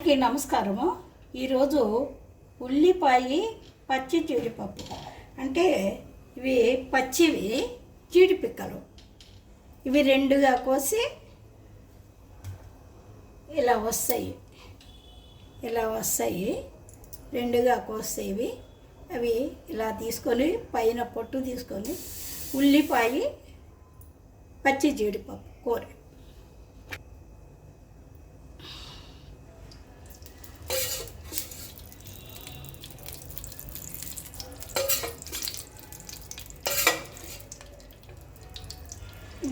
అందరికీ నమస్కారము. ఈరోజు ఉల్లిపాయ పచ్చి జీడిపప్పు అంటే ఇవి పచ్చివి జీడిపిక్కలు ఇవి రెండుగా కోసి ఇలా వస్తాయి రెండుగా కోసేవి అవి ఇలా తీసుకొని పైన పొట్టు తీసుకొని ఉల్లిపాయ పచ్చి జీడిపప్పు కూర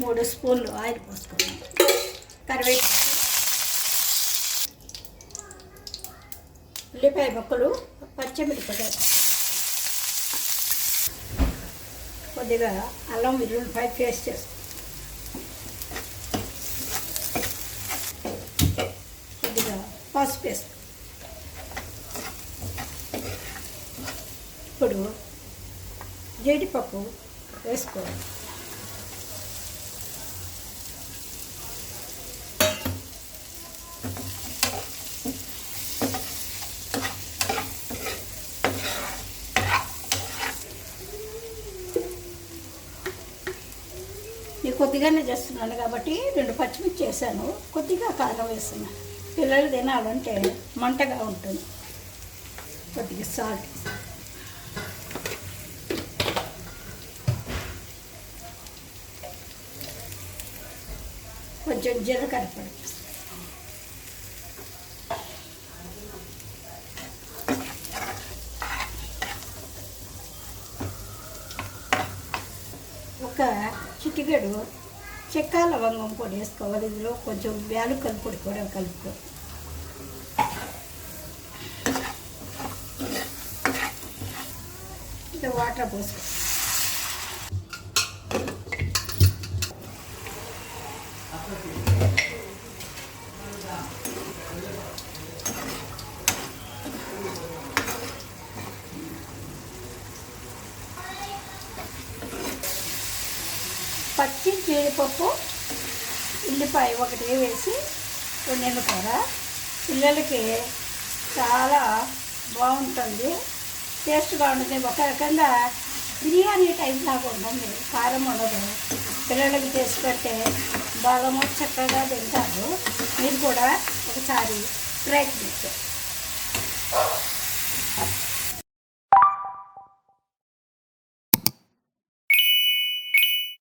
మూడు స్పూన్లు ఆయిల్ పోసుకున్నాం. కరివేపాకు, ఉల్లిపాయ ముక్కలు, పచ్చిమిరపకాయలు, కొద్దిగా అల్లం వెల్లుల్లిపాయ పేస్ట్ చేసుకుంటాం, కొద్దిగా పసుపు వేస్తాం. ఇప్పుడు జీడిపప్పు వేసుకోవాలి. కొద్దిగానే చేస్తున్నాను కాబట్టి 2 పచ్చిమిర్చి వేసాను, కొద్దిగా కారం వేస్తున్నాను. పిల్లలు తినాలంటే మంటగా ఉంటుంది. కొద్దిగా సాల్ట్, కొంచెం జీలకర్ర పొడి, ఒక చిటికెడు చెక్క లవంగం పొడి వేసుకోవాలి. ఇందులో కొంచెం యాలకుల పొడి కూడా కలుపుకో. ఇంకా వాటర్ పోసుకో. పచ్చి జీడిపప్పు, ఉల్లిపాయ ఒకటి వేసి నిమ్మకాయ పిల్లలకి చాలా బాగుంటుంది, టేస్ట్గా ఉంటుంది. ఒక రకంగా బిర్యానీ టైప్ లాగా ఉంటుంది, కారం ఉండదు. పిల్లలకి చేసి పెడితే బాగా చక్కగా తింటారు. మీరు కూడా ఒకసారి ప్రయత్నించండి.